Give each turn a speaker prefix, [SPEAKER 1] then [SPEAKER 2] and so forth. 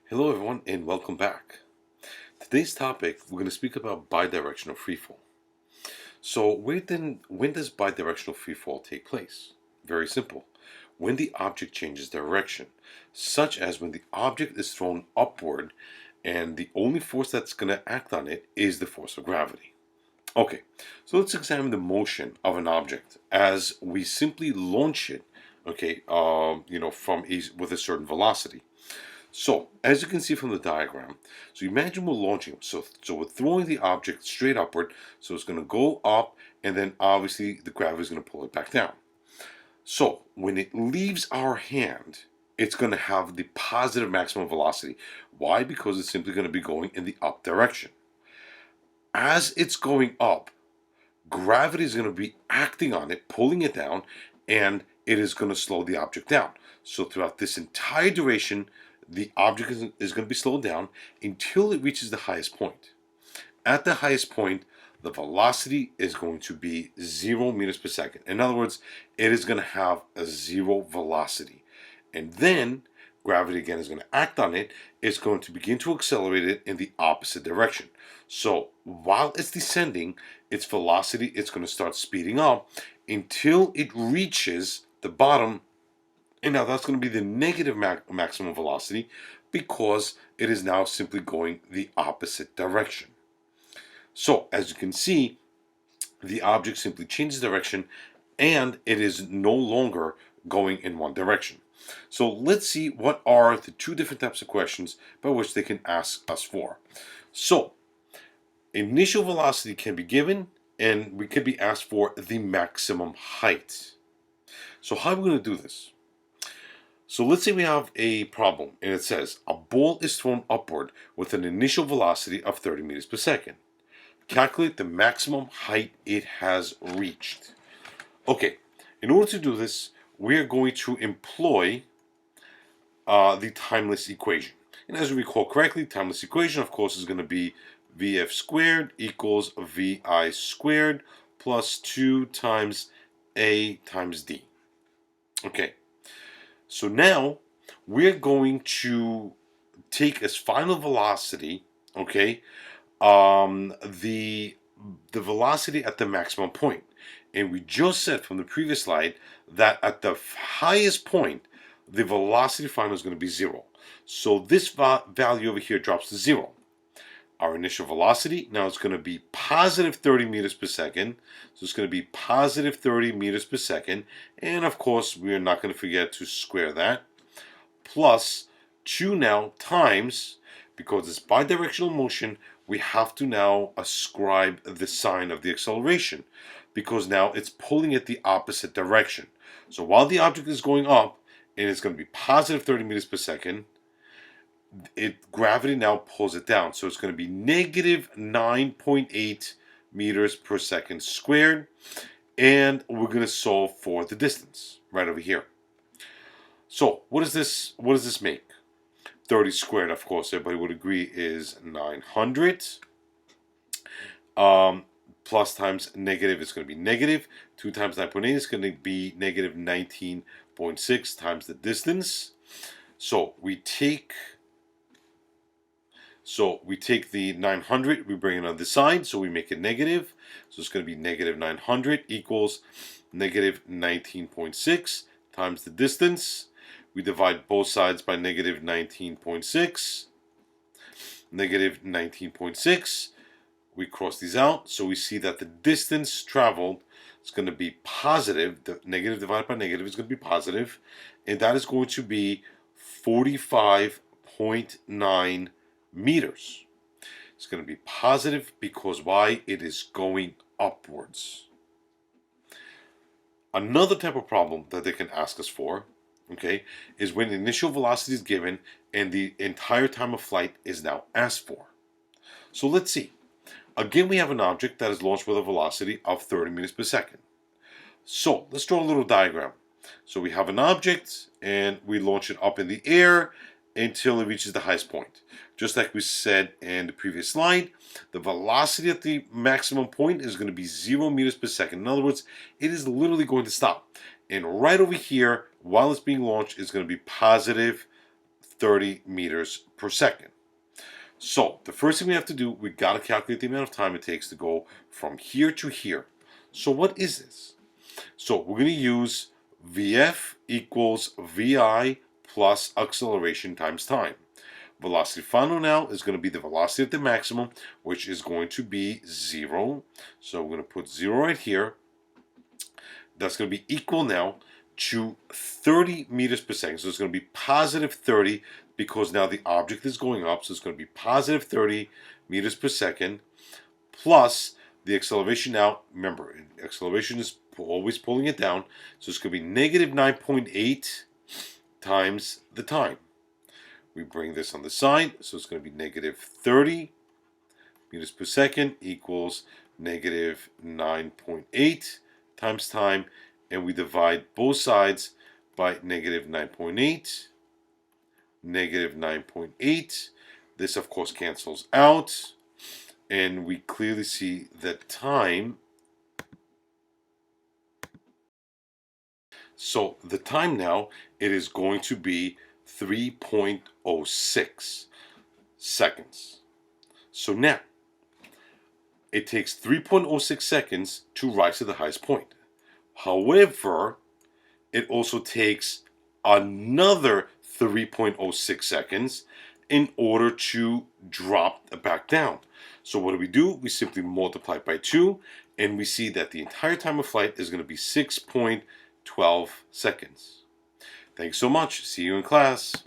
[SPEAKER 1] Hello everyone and welcome back. Today's topic, we're going to speak about bidirectional freefall. So when does bidirectional freefall take place? Very simple. When the object changes direction, such as when the object is thrown upward and the only force that's going to act on it is the force of gravity. Okay, so let's examine the motion of an object as we simply launch it, okay, with a certain velocity. So, as you can see from the diagram, so imagine we're launching. So we're throwing the object straight upward. So it's going to go up, and then obviously the gravity is going to pull it back down. So when it leaves our hand, it's going to have the positive maximum velocity. Why? Because it's simply going to be going in the up direction. As it's going up, gravity is going to be acting on it, pulling it down, and it is going to slow the object down. So throughout this entire duration, the object is going to be slowed down until it reaches the highest point. At the highest point, the velocity is going to be 0 meters per second. In other words, it is going to have a zero velocity. And then gravity again is going to act on it. It's going to begin to accelerate it in the opposite direction. So while it's descending, its velocity it's going to start speeding up until it reaches the bottom. And now that's going to be the negative maximum velocity because it is now simply going the opposite direction. So as you can see, the object simply changes direction and it is no longer going in one direction. So let's see what are the two different types of questions by which they can ask us for. So initial velocity can be given and we could be asked for the maximum height. So how are we going to do this? So let's say we have a problem and it says a ball is thrown upward with an initial velocity of 30 meters per second. Calculate the maximum height it has reached. Okay, in order to do this, we are going to employ the timeless equation. And as we recall correctly, timeless equation, of course, is going to be Vf squared equals Vi squared plus 2 times A times D. Okay, so now we're going to take as final velocity, okay, the velocity at the maximum point. And we just said from the previous slide that at the highest point, the velocity final is going to be 0. So this value over here drops to 0. Our initial velocity now is going to be positive 30 meters per second. So it's going to be positive 30 meters per second. And of course, we are not going to forget to square that. Plus 2 now times, because it's bidirectional motion, we have to now ascribe the sign of the acceleration because now it's pulling it the opposite direction. So while the object is going up and it's going to be positive 30 meters per second, gravity now pulls it down. So it's going to be negative 9.8 meters per second squared. And we're going to solve for the distance right over here. So what does this make? 30 squared, of course, everybody would agree is 900. Plus times negative is going to be negative. 2 times 9.8 is going to be negative 19.6 times the distance. So we take the 900, we bring it on the side, so we make it negative. So it's going to be negative 900 equals negative 19.6 times the distance. We divide both sides by negative 19.6. Negative 19.6. We cross these out, so we see that the distance traveled is going to be positive. The negative divided by negative is going to be positive, and that is going to be 45.9 meters. It's going to be positive because why? It is going upwards. Another type of problem that they can ask us for, okay, is when initial velocity is given and the entire time of flight is now asked for. So let's see. Again, we have an object that is launched with a velocity of 30 meters per second. So let's draw a little diagram. So we have an object and we launch it up in the air until it reaches the highest point. Just like we said in the previous slide, the velocity at the maximum point is going to be 0 meters per second. In other words, it is literally going to stop. And right over here, while it's being launched, is going to be positive 30 meters per second. So the first thing we have to do, we got to calculate the amount of time it takes to go from here to here. So what is this? So we're going to use Vf equals Vi plus acceleration times time. Velocity final now is going to be the velocity at the maximum, which is going to be 0. So we're going to put 0 right here. That's going to be equal now to 30 meters per second. So it's going to be positive 30 because now the object is going up. So it's going to be positive 30 meters per second plus the acceleration now. Remember, acceleration is always pulling it down. So it's going to be negative 9.8 times the time. We bring this on the side. So it's going to be negative 30 meters per second equals negative 9.8 times time, and we divide both sides by negative 9.8, negative 9.8. This, of course, cancels out, and we clearly see that time. So the time now, it is going to be 3.06 seconds. So now, it takes 3.06 seconds to rise to the highest point. However, it also takes another 3.06 seconds in order to drop back down. So what do? We simply multiply by 2, and we see that the entire time of flight is going to be 6.12 seconds. Thanks so much. See you in class.